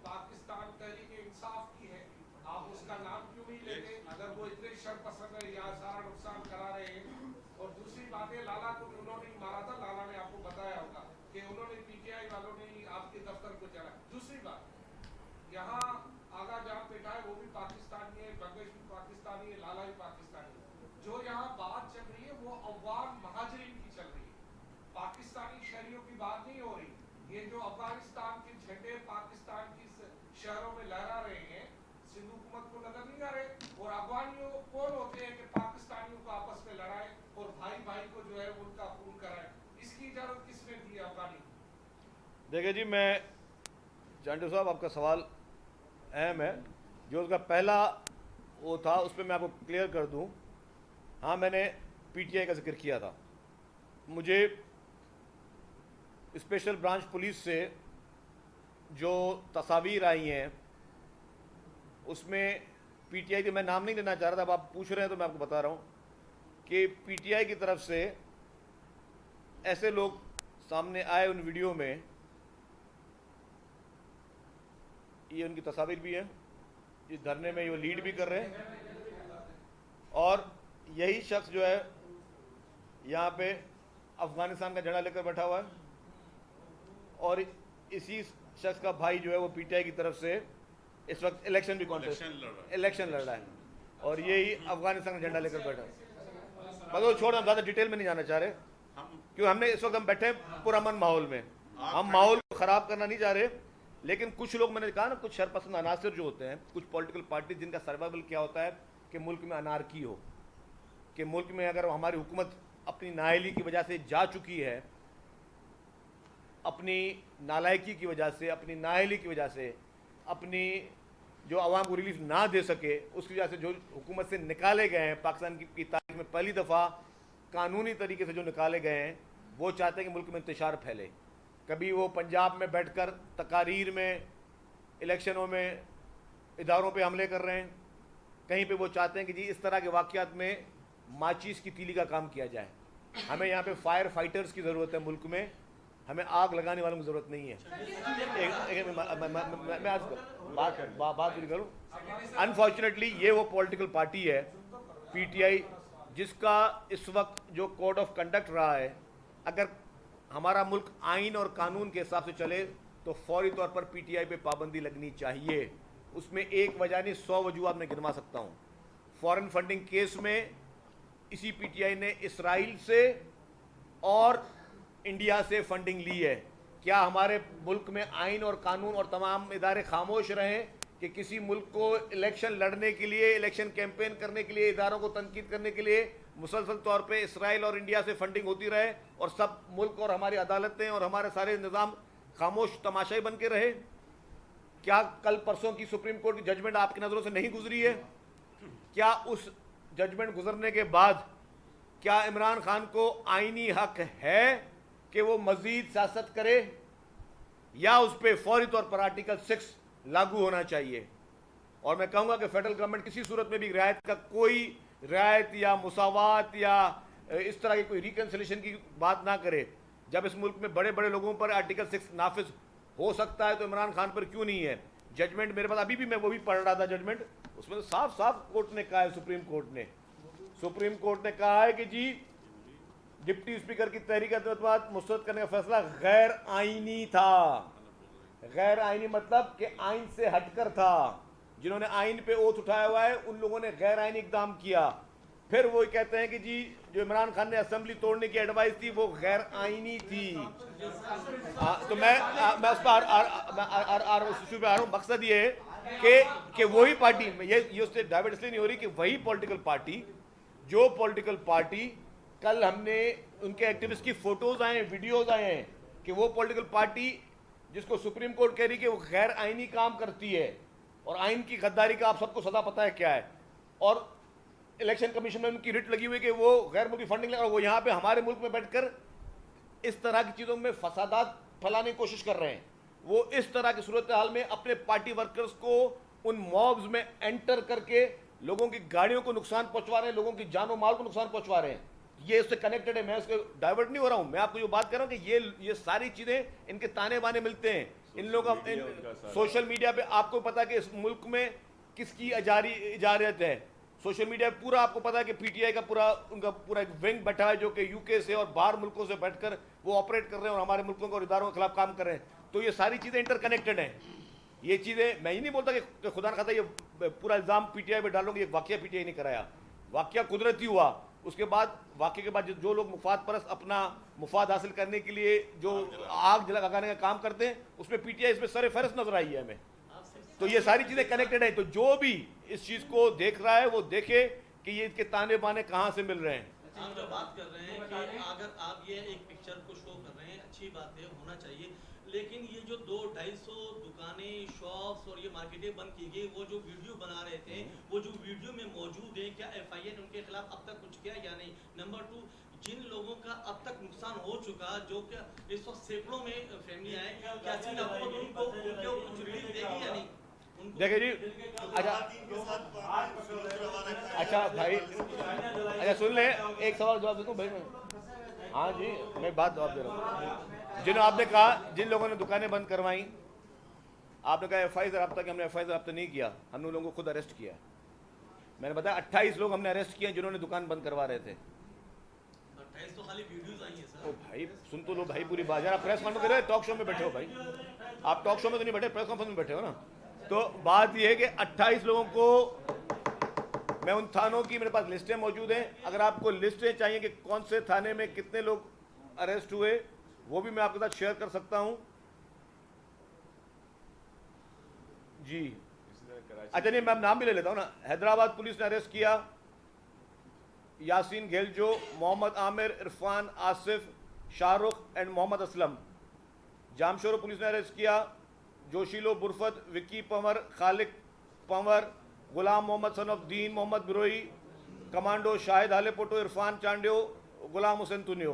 پاکستان تحریک انصاف کی ہے، آپ اس کا نام کیوں نہیں لیتے اگر وہ اتنے شر پسند ہے یا سارا نقصان کرا رہے ہیں؟ اور دوسری بات ہے لالا کو انہوں نے مارا تھا، لالا نے آپ کو بتایا ہوگا کہ انہوں نے پی ٹی آئی والوں نے آپ کے دفتر کو چلا۔ دوسری بات یہاں آگا جہاں بیٹھا ہے وہ بھی پاکستانی ہے، بنگش بھی پاکستانی ہے، لالا بھی پاکستانی ہے۔ جو یہاں بات چل رہی ہے وہ عوام مہاجرین کی چل رہی ہے، پاکستانی شہریوں کی بات نہیں ہو رہی۔ یہ جو افغانستان کے جھنڈے پاکستان کی شہروں میں لہرا رہے ہیں سندھ حکومت کو نظر نہیں آ رہے، اور افغانیوں کون ہوتے ہیں کہ پاکستانیوں کو آپس میں لڑائے اور بھائی بھائی کو جو ہے ان کا خون کرائے؟ اس کی اجازت کس نے دی ہے افغانی؟
دیکھیں جی میں چانڈو صاحب آپ کا سوال اہم ہے، جو اس کا پہلا وہ تھا اس پہ میں آپ کو کلیئر کر دوں۔ ہاں میں نے پی ٹی آئی کا ذکر کیا تھا، مجھے اسپیشل برانچ پولیس سے جو تصاویر آئی ہیں اس میں پی ٹی آئی کے میں نام نہیں لینا چاہ رہا تھا، اب آپ پوچھ رہے ہیں تو میں آپ کو بتا رہا ہوں کہ پی ٹی آئی کی طرف سے ایسے لوگ سامنے آئے ان ویڈیو میں، یہ ان کی تصاویر بھی ہیں، اس دھرنے میں یہ لیڈ بھی کر رہے ہیں، اور یہی شخص جو ہے یہاں پہ افغانستان کا جھنڈا لے کر بیٹھا ہوا ہے، اور اسی شخص کا بھائی جو ہے وہ پی ٹی آئی کی طرف سے اس وقت الیکشن لڑ رہا ہے، اور یہی افغانستان کا جھنڈا لے کر بیٹھا ہے۔ مگر وہ چھوڑ، ہم زیادہ ڈیٹیل میں نہیں جانا چاہ رہے کیوں ہم نے اس وقت ہم بیٹھے پرامن ماحول میں، ہم ماحول کو خراب کرنا نہیں چاہ رہے، لیکن کچھ لوگ میں نے کہا نا کچھ شرپسند عناصر جو ہوتے ہیں، کچھ پولیٹیکل پارٹی جن کا سروائیول کیا ہوتا ہے کہ ملک میں انارکی ہو، کہ ملک میں اگر ہماری حکومت اپنی نااہلی کی وجہ سے جا چکی ہے، اپنی نالائکی کی وجہ سے، اپنی نااہلی کی وجہ سے، اپنی جو عوام کو ریلیف نہ دے سکے اس کی وجہ سے جو حکومت سے نکالے گئے ہیں، پاکستان کی تاریخ میں پہلی دفعہ कानूनी तरीके से जो निकाले गए हैं वो चाहते हैं कि मुल्क में इंतशार फैले। कभी वो पंजाब में बैठकर तकारीर में, इलेक्शनों में इदारों पे हमले कर रहे हैं, कहीं पे वो चाहते हैं कि जी इस तरह के वाक़यात में माचिस की तीली का काम किया जाए। हमें यहाँ पे फायर फाइटर्स की ज़रूरत है मुल्क में, हमें आग लगाने वालों की ज़रूरत नहीं है। मैं आज बात पूरी करूँ। अनफॉर्चुनेटली ये वो पॉलिटिकल पार्टी है पीटीआई जिसका इस वक्त जो कोड ऑफ कंडक्ट रहा है, अगर हमारा मुल्क आइन और कानून के हिसाब से चले तो फौरी तौर पर पीटीआई पे पाबंदी लगनी चाहिए। उसमें एक वजह नहीं 100 वजूहात मैं गिनवा सकता हूँ। फॉरेन फंडिंग केस में इसी पीटीआई ने इसराइल से और इंडिया से फंडिंग ली है। क्या हमारे मुल्क में आइन और कानून और तमाम इदारे खामोश रहें कि किसी मुल्क को इलेक्शन लड़ने के लिए, इलेक्शन कैंपेन करने के लिए, इदारों को तनकीद करने के लिए मुसलसल तौर पे इसराइल और इंडिया से फंडिंग होती रहे और सब मुल्क और हमारी अदालतें और हमारे सारे निज़ाम खामोश तमाशाई बन के रहे? क्या कल परसों की सुप्रीम कोर्ट की जजमेंट आपकी नज़रों से नहीं गुजरी है? क्या उस जजमेंट गुजरने के बाद क्या इमरान खान को आईनी हक है कि वो मज़ीद सियासत करे, या उस पर फौरी तौर पर आर्टिकल 6 लागू होना चाहिए? और मैं कहूँगा कि फेडरल गवर्नमेंट किसी सूरत में भी रियायत का कोई रियायत या मुसावात या इस तरह की कोई रिकन्सिलेशन की बात ना करे। जब इस मुल्क में बड़े बड़े लोगों पर आर्टिकल 6 नाफिज हो सकता है तो इमरान खान पर क्यों नहीं है? जजमेंट मेरे पास अभी भी, मैं वो भी पढ़ रहा था जजमेंट, उसमें तो साफ साफ कोर्ट ने कहा है, सुप्रीम कोर्ट ने कहा है कि जी डिप्टी स्पीकर की तहरीक एतमाद मुस्तरद करने का फैसला गैर आईनी था। गैर आईनी मतलब कि आइन से हटकर था। जिन्होंने आइन पे ओथ उठाया हुआ है उन लोगों ने गैर आईनी इकदाम किया। फिर वो कहते हैं कि जी जो इमरान खान ने असेंबली तोड़ने की एडवाइस थी वो गैर आईनी थी। तो मैं उस पर आ रहा हूँ। मकसद ये है कि वही पार्टी, ये उससे डाइवर्ट इसलिए नहीं हो रही कि वही पॉलिटिकल पार्टी कल हमने उनके एक्टिविस्ट की फोटोज आए हैं, वीडियोज आए हैं कि वो पॉलिटिकल पार्टी जिसको सुप्रीम कोर्ट कह रही कि वो गैर आईनी काम करती है और आइन की गद्दारी का आप सबको सदा पता है क्या है, और इलेक्शन कमीशन में उनकी रिट लगी हुई कि वो गैर मुल्की फंडिंग लगा, वो यहाँ पे हमारे मुल्क में बैठकर इस तरह की चीज़ों में फसादात फैलाने की कोशिश कर रहे हैं। वो इस तरह की सूरत हाल में अपने पार्टी वर्कर्स को उन मॉब्स में एंटर करके लोगों की गाड़ियों को नुकसान पहुंचवा रहे हैं, लोगों की जानो माल को नुकसान पहुंचवा रहे हैं। ये इससे कनेक्टेड है, मैं उसके डाइवर्ट नहीं हो रहा हूं। मैं आपको जो बात कर रहा हूं कि ये सारी चीजें इनके ताने बाने मिलते हैं इन लोगों का। सोशल मीडिया पे आपको पता है कि इस मुल्क में किसकी इजारियत है। सोशल मीडिया पे पूरा आपको पता है कि पीटीआई का उनका पूरा एक विंग बैठा है जो कि यूके से और बाहर मुल्कों से बैठकर वो ऑपरेट कर रहे हैं और हमारे मुल्कों को और इदारों के खिलाफ काम कर रहे हैं। तो ये सारी चीजें इंटरकनेक्टेड हैं। ये चीजें मैं ही नहीं बोलता कि खुदा न खाता ये पूरा इल्जाम पीटीआई पे डालूंगी। ये वाकया पीटीआई नहीं कराया, वाकया कुदरती हुआ। उसके बाद वाकये के बाद जो लोग मुफाद परस्त अपना मुफाद हासिल करने के लिए जो आग लगाने का काम करते हैं उसमें पीटीआई इसमें सर फहरिस्त नजर आई है हमें। तो ये सारी चीजें कनेक्टेड है। तो जो भी इस चीज को देख रहा है वो देखे कि ये इसके ताने बाने कहाँ से मिल रहे हैं।
आप जो बात कर रहे हैं कि अगर आप ये एक पिक्चर को शो कर रहे हैं, अच्छी बात है, होना चाहिए, लेकिन ये जो 200-250 दुकानें, शॉप्स और ये मार्केटें बंद की गई, वो जो वीडियो बना रहे थे, वो जो वीडियो में मौजूद है, क्या एफआईआर उनके खिलाफ अब तक कुछ किया या नहीं? नंबर 2, जिन लोगों का अब तक नुकसान हो चुका, जो क्या इस वक्त सैकड़ों में फैमिली आए, क्या सिंगापुर उनको कुछ रिलीफ देगी या नहीं?
देखिए जी, अच्छा भाई, अच्छा सुन ले, एक सवाल जवाब देता हूँ भाई मैं। हाँ जी, मैं बात जवाब दे रहा हूँ। जिन्होंने आपने कहा जिन लोगों ने दुकानें बंद करवाई, आपने कहा एफआईआर से रब्ता, कि हमने एफआईआर से रब्ता नहीं किया, हमने उन लोगों को खुद अरेस्ट किया। मैंने बताया 28 लोग हमने अरेस्ट किए जिन्होंने दुकान बंद करवा रहे थे।
28 तो खाली वीडियोस आई हैं सर।
ओ भाई सुन तो लो भाई पूरी बात। यार आप प्रेस कॉन्फ्रेंस कर रहे हो, टॉक शो में बैठे हो भाई, आप टॉक शो में तो नहीं बैठे, प्रेस कॉन्फ्रेंस में बैठे हो ना। तो बात यह है कि 28 लोगों को, मैं उन थानों की मेरे पास लिस्टें मौजूद हैं, अगर आपको लिस्टें चाहिए कि कौन से थाने में कितने लोग अरेस्ट हुए वो भी मैं आपके साथ शेयर कर सकता हूं जी। अच्छा नहीं, मैं नाम भी ले लेता हूं ना। हैदराबाद पुलिस ने अरेस्ट किया यासीन घेलजो, मोहम्मद आमिर, इरफान, आसिफ, शाहरुख एंड मोहम्मद असलम। जामशोरो पुलिस ने अरेस्ट किया जोशीलो बुरफत, विक्की पंवर, खालिक पंवर, गुलाम Mohammad son of Deen, Mohammad बिरोई, commando Shahid हालेपोटो, Irfan Chandio, Ghulam Hussain तुनियो,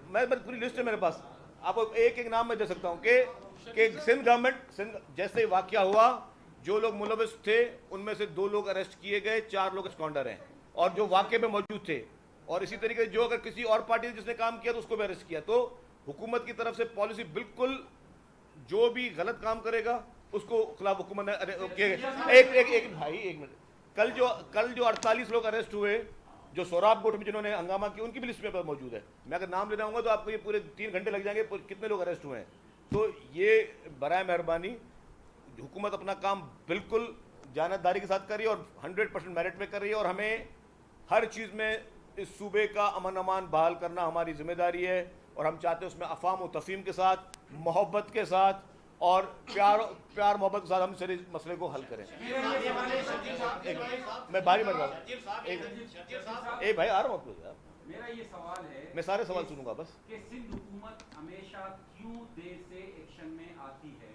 मैं पूरी लिस्ट है मेरे पास, आपको एक एक नाम मैं दे सकता हूँ कि सिंध गवर्नमेंट, सिंध जैसे ही वाकया हुआ जो लोग मुलविस थे उनमें से 2 लोग अरेस्ट किए गए, 4 लोग एब्सकॉन्डर हैं और जो वाकये में मौजूद थे। और इसी तरीके से जो अगर किसी और पार्टी ने जिसने काम किया तो उसको भी अरेस्ट किया। तो हुकूमत की तरफ से पॉलिसी बिल्कुल, जो भी गलत काम करेगा उसको खिलाफ हुकूमत ने एक मिनट, कल जो 48 लोग अरेस्ट हुए जो सोराब गोट में जिन्होंने हंगामा किया उनकी भी लिस्ट में मौजूद है। मैं अगर नाम लेना होगा तो आपको ये पूरे 3 घंटे लग जाएंगे कितने लोग अरेस्ट हुए हैं। तो ये बराए मेहरबानी हुकूमत अपना काम बिल्कुल जानतदारी के साथ कर रही है और 100% मेरिट पे कर रही है और हमें हर चीज़ में इस सूबे का अमन अमान बहाल करना हमारी जिम्मेदारी है और हम चाहते हैं उसमें अफाम व तफहीम के साथ, मोहब्बत के साथ और प्यार मोहब्बत के साथ हम सारे मसले को हल करें। मैं बारी मर रहा हूँ, एक भाई आ रहा हूँ आपको यार।
मेरा ये सवाल है,
मैं सारे सवाल सुनूंगा बस,
कि सिंध हुकूमत हमेशा क्यों देर से एक्शन में आती है?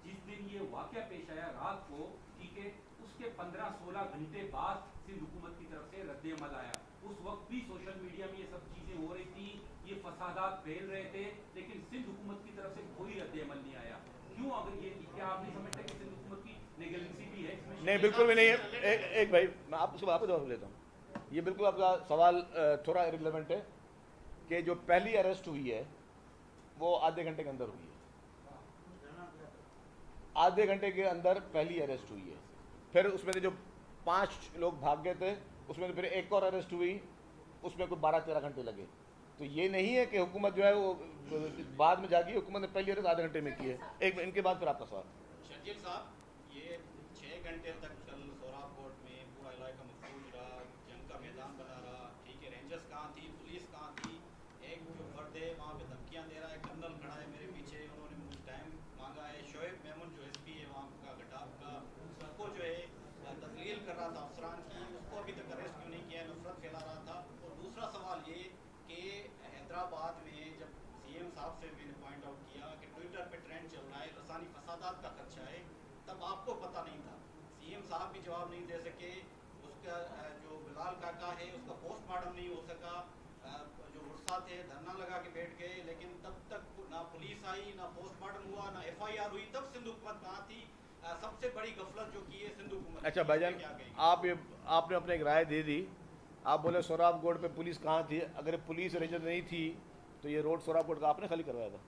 जिस दिन ये वाकया पेश आया रात को, ठीक है, उसके 15-16 घंटे बाद सिंध हुकूमत की तरफ से रद्द-ए-अमल आया। उस वक्त भी सोशल मीडिया में ये सब चीजें हो रही थी, ये फसादात फैल रहे थे, लेकिन सिंध हुकूमत की तरफ से कोई रद्द-ए-अमल नहीं आया। क्यों? अगर ये क्या आप नहीं समझते कि सिंध हुकूमत की नेगलिजेंसी भी है इसमें?
नहीं, बिल्कुल भी नहीं है। एक भाई मैं आपको जवाब देता हूँ। ये बिल्कुल आपका सवाल थोड़ा इररिलेवेंट है कि जो पहली अरेस्ट हुई है वो आधे घंटे के अंदर हुई है, आधे घंटे के अंदर पहली अरेस्ट हुई है। फिर उसमें से जो 5 लोग भाग गए थे उसमें से फिर एक और अरेस्ट हुई, उसमें कोई 12-13 घंटे लगे। तो ये नहीं है कि हुकूमत जो है वो बाद में जागी, हुकूमत ने पहली अरेस्ट आधे घंटे में की है। एक इनके बाद फिर आपका सवाल।
शकील साहब, ये 6 घंटे तक कल सोराब कोर्ट में पूरा इलाका महफूज रहा, जंग का मैदान बना रहा, ठीक है, रेंजर्स कहाँ थी, पुलिस कहाँ थी, एक जो फर्द है वहाँ पे धमकियाँ दे रहा है, कर्नल खड़ा है मेरे पीछे, उन्होंने मुझे टाइम मांगा है, शोएब मेमन जो एसपी है वहाँ का घटाव का, उसको जो है तस्लील कर रहा था अफसरान की, उसको अभी तक अरेस्ट क्यों नहीं किया, नफरत फैला रहा था। और दूसरा सवाल ये कि हैदराबाद में जब सीएम साहब से मैंने पॉइंट आउट किया कि ट्विटर पे ट्रेंड चल रहा है, रसानी फसादात का खर्चा है, तब आपको पता नहीं था, सीएम साहब भी जवाब नहीं दे सके, उसका जो बिलाल काका है उसका पोस्टमार्टम नहीं हो सका, जो गुस्सा थे धरना लगा के बैठ गए, लेकिन तब तक ना पुलिस आई, ना पोस्टमार्टम हुआ, ना FIR हुई, तब सिंध हुकूमत कहाँ थी? सबसे बड़ी गफलत जो की है सिंध हुकूमत।
अच्छा भाईजान, आपने अपने एक राय दे दी, आप बोले सोराब गोड पे पुलिस कहाँ थी? अगर पुलिस रेंजर नहीं थी तो ये रोड सोराब गोड का आपने खाली करवाया था?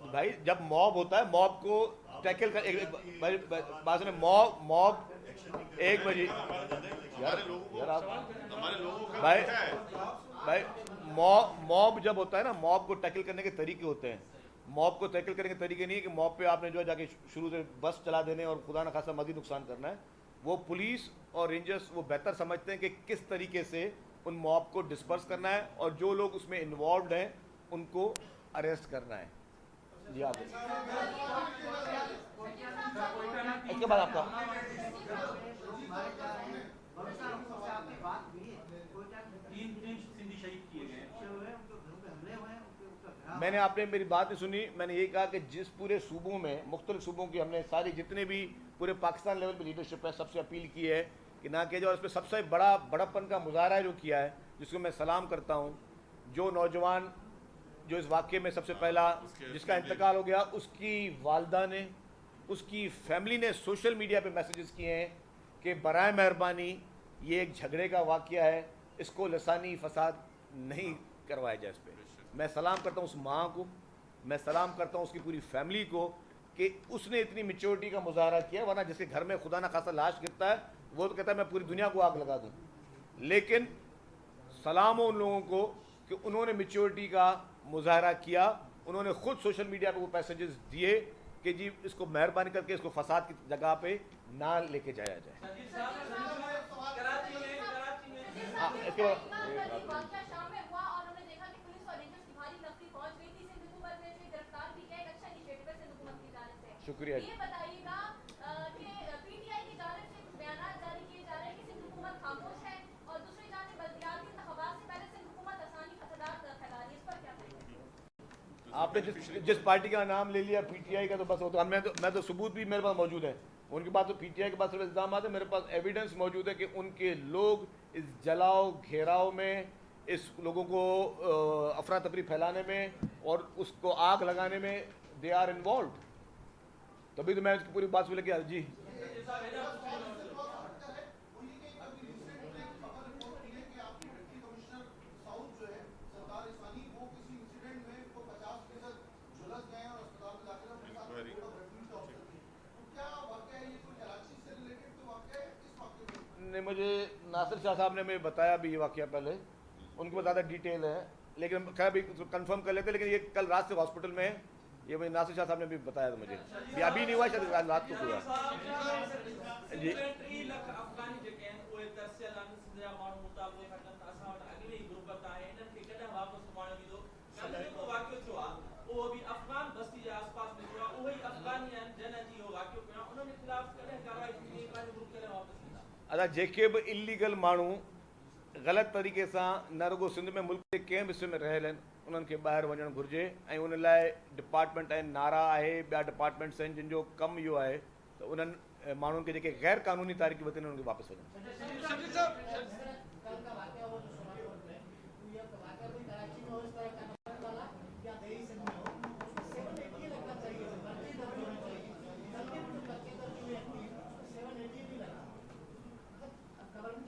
भाई जब मॉब होता है, मॉब को टैकल कर, बात सुने, मॉब एक बजे यार आप
हमारे लोगों का
भाई मॉब जब होता है ना, मॉब को टैकल करने के तरीके होते हैं। मॉब को टैकल करने के तरीके नहीं है कि मॉब पे आपने जो है जाके शुरू से बस चला देने और खुदा न खासा मजीद नुकसान करना है। वो पुलिस और रेंजर्स वो बेहतर समझते हैं कि किस तरीके से उन मॉब को डिस्पर्स करना है और जो लोग उसमें इन्वॉल्व हैं उनको अरेस्ट करना है। जी आप इसके बाद आपका मैंने आपने मेरी बात नहीं सुनी। मैंने ये कहा कि जिस पूरे सूबों में, मुख्तलिफ सूबों की हमने सारी जितने भी पूरे पाकिस्तान लेवल पे लीडरशिप है, सबसे अपील की है कि ना किया जाए। और इस पर सबसे बड़प्पन का मुजाहरा जो किया है, जिसको मैं सलाम करता हूँ, जो नौजवान जो इस वाक़े में सबसे पहला जिसका इंतकाल हो गया, उसकी वालदा ने, उसकी फैमिली ने सोशल मीडिया पे मैसेजेस किए हैं कि बराए मेहरबानी ये एक झगड़े का वाक़या है, इसको लसानी फसाद नहीं करवाया जाए। इस पर मैं सलाम करता हूँ उस माँ को, मैं सलाम करता हूँ उसकी पूरी फैमिली को कि उसने इतनी मैच्योरिटी का मुजाहरा किया। वरना जिसके घर में खुदा ना खासा लाश गिरता है वो तो कहता है मैं पूरी दुनिया को आग लगा दूँ। लेकिन सलाम हो उन लोगों को कि उन्होंने मैच्योरिटी का मुजाहरा किया, उन्होंने खुद सोशल मीडिया पर वो मैसेजेस दिए कि जी इसको मेहरबानी करके इसको फसाद की जगह पे ना लेके जाया जाए। इसके बाद शुक्रिया।
ये बताइएगा कि पीटीआई की जानिब से कुछ बयान जारी किए जा रहे हैं कि सिंध हुकूमत खामोश है और दूसरी जानिब बल्दियाती इंतखाबात से पहले सिंध हुकूमत आसानी फसादात फैला रही है, इस पर क्या कहेंगे?
आपने जिस पार्टी का नाम ले लिया पीटीआई का, तो बस हो तो मैं तो सबूत भी मेरे पास मौजूद है। उनके पास तो पीटीआई के पास सिर्फ इल्ज़ाम आते, मेरे पास एविडेंस मौजूद है कि उनके लोग इस जलाओ घेराव में, इस लोगों को अफरा तफरी फैलाने में और उसको आग लगाने में दे आर इन्वॉल्व। तभी तो मैं उसकी पूरी बात सुन लेके जी ने मुझे नासिर शाह साहब ने मुझे बताया भी ये वाक़या पहले, उनके पास ज़्यादा डिटेल है, लेकिन खैर भी कंफर्म कर लेते। लेकिन ये कल रात से हॉस्पिटल में, ये मुझे नासिर शाह साहब ने भी बताया था मुझे, ये अभी नहीं हुआ, शायद रात को हुआ जी। अच्छा, जेके बि इलीगल माण्हू ग़लति तरीक़े सां न रुगो सिंध में, मुल्क जे कंहिं बि हिस्से में रहियल आहिनि, उन्हनि खे ॿाहिरि वञणु घुरिजे। ऐं उन लाइ डिपार्टमेंट आहिनि, नारा आहे, ॿिया डिपार्टमेंट्स आहिनि जिन जो कमु इहो आहे त उन्हनि माण्हुनि खे जेके गैर क़ानूनी तारीख़ वरितियूं उन्हनि खे वापसि वञनि।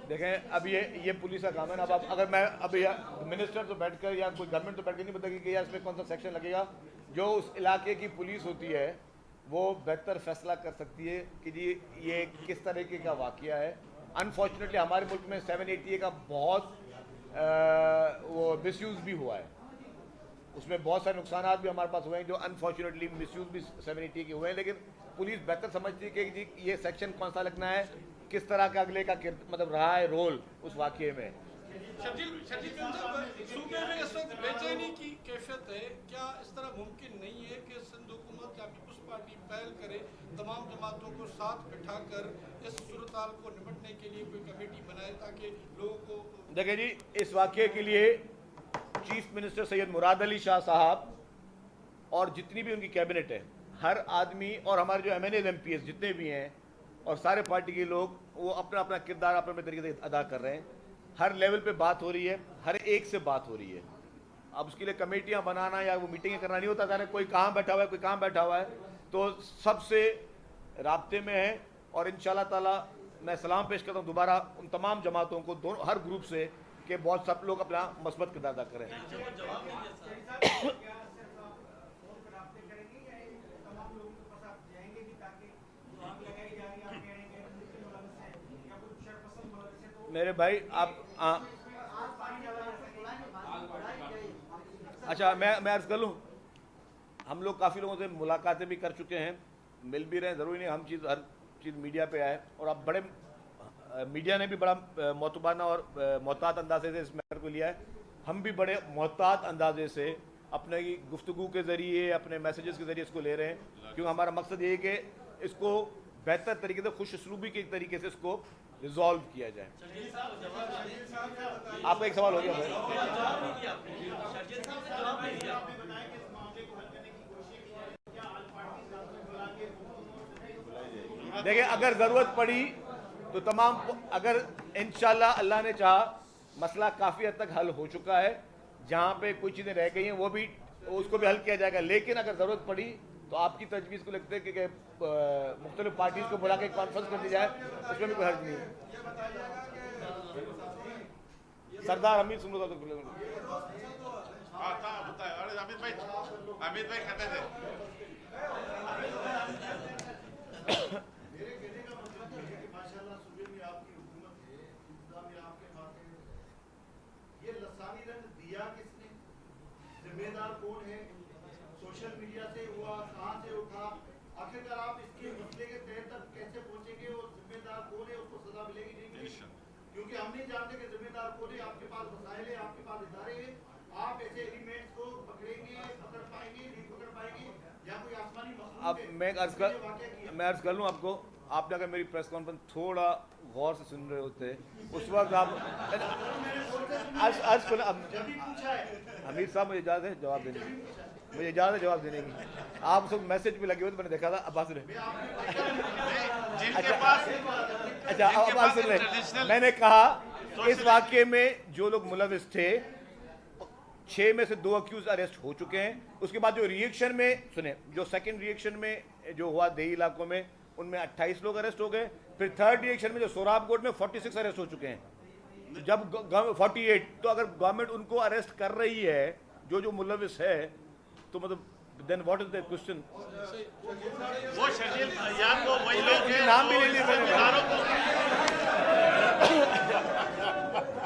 देखें, अब ये पुलिस का काम है ना। अब अगर मैं अब मिनिस्टर तो बैठकर या कोई गवर्नमेंट तो बैठकर नहीं बताएगी कि यार इसमें कौन सा सेक्शन लगेगा। जो उस इलाके की पुलिस होती है वो बेहतर फैसला कर सकती है कि जी ये किस तरीके का वाक़या है। अनफॉर्चुनेटली हमारे मुल्क में 780 का बहुत वो मिसयूज़ भी हुआ है, उसमें बहुत सारे नुकसान भी हमारे पास हुए हैं जो अनफॉर्चुनेटली मिसयूज़ भी 780 के हुए हैं। लेकिन पुलिस बेहतर समझती है कि जी ये सेक्शन कौन सा लगना है, किस तरह का अगले का मतलब रहा है रोल उस वाक़ये में।
सूबे में इस वक्त बेचैनी की कैफियत है, क्या इस तरह मुमकिन नहीं है कि सिंध हुकूमत या पीपल्स पार्टी पहल करे, तमाम जमातों को साथ बिठाकर इस सूरत-हाल को निपटने के लिए कोई कमेटी बनाए ताकि लोगों को।
देखिए जी, इस वाक़ये के लिए चीफ मिनिस्टर सैयद मुराद अली शाह साहब और जितनी भी उनकी कैबिनेट है, हर आदमी और हमारे जो MNAs MPs जितने भी हैं और सारे पार्टी के लोग, वो अपना अपना किरदार अपने अपने तरीके से अदा कर रहे हैं। हर लेवल पे बात हो रही है, हर एक से बात हो रही है। अब उसके लिए कमेटियां बनाना या वो मीटिंगें करना नहीं होता था, कोई कहाँ बैठा हुआ है, कोई कहाँ बैठा हुआ है, तो सबसे राब्ते में है। और इंशाल्लाह ताला मैं सलाम पेश करता हूँ दोबारा उन तमाम जमातों को, दोनों हर ग्रुप से, कि बहुत सब लोग अपना मस्बत किरदार अदा करें। मेरे भाई आप अच्छा, मैं अर्ज़ कर लूँ, हम लोग काफ़ी लोगों से मुलाकातें भी कर चुके हैं, मिल भी रहे हैं। ज़रूरी नहीं हम हर चीज़ मीडिया पे आए, और अब बड़े मीडिया ने भी बड़ा मोतबाना और मोहतात अंदाजे से इस मैटर को लिया है। हम भी बड़े मोहतात अंदाजे से अपने गुफ्तगू के ज़रिए, अपने मैसेजेस के ज़रिए इसको ले रहे हैं, क्योंकि हमारा मकसद ये है कि इसको बेहतर तरीके से, खुश उसलूबी के तरीके से इसको रिजॉल्व किया जाए। आपका एक सवाल हो गया देखिए, अगर ज़रूरत पड़ी तो तमाम, अगर इंशाल्लाह अल्लाह ने चाहा, मसला काफ़ी हद तक हल हो चुका है, जहाँ पे कुछ चीज़ें रह गई हैं वो भी, उसको भी हल किया जाएगा। लेकिन अगर ज़रूरत पड़ी तो आपकी तजवीज़ को लगता है कि मुख्तलिफ पार्टीज़ को बुला के कॉन्फ्रेंस कर दी जाए, उसमें भी कोई हर्ज नहीं है। सरदार हमीद सुन लो तो
अमित भाई कहते थे
जिम्मेदार कौन है, सोशल मीडिया से हुआ, कहां से उठा, आखिरकार आप इसके मसले के तह तक कैसे पहुंचेंगे और जिम्मेदार कौन है, उसको सजा मिलेगी नहीं मिलेगी, क्योंकि हम नहीं जानते कि जिम्मेदार कौन है। आपके पास वसाइल है, आपके पास इदारे हैं, आप ऐसे एलिमेंट्स को पकड़ेंगे, पकड़ पाएंगे, नहीं पकड़ पाएंगे, या कोई आसमानी मखलूक।
अब मैं अर्ज कर लूँ आपको, आपने अगर मेरी प्रेस कॉन्फ्रेंस थोड़ा गौर से सुन रहे होते, उस वक्त आप हमीद साहब मुझे इजाज़त है जवाब देने। मुझे इजाज़त है जवाब देने की। आप सब मैसेज पे लगे हुए तो मैंने देखा था। अब बात सुने। अच्छा अब बात सुन रहे। मैंने कहा इस वाक्य में जो लोग मुलविस थे 6 में से 2 अक्यूज अरेस्ट हो चुके हैं। उसके बाद जो रिएक्शन में सुने, जो सेकंड रिएक्शन में जो हुआ देही इलाकों में, उनमें 28 लोग अरेस्ट हो गए। फिर थर्ड रिएक्शन में जो सोराब कोर्ट में 46 अरेस्ट हो चुके हैं। जब 48, तो अगर गवर्नमेंट उनको अरेस्ट कर रही है जो मुलविस है, तो मतलब then what is the question?
वो शर्जील यार वो वही लोग हैं
नाम भी ले लिए मैंने।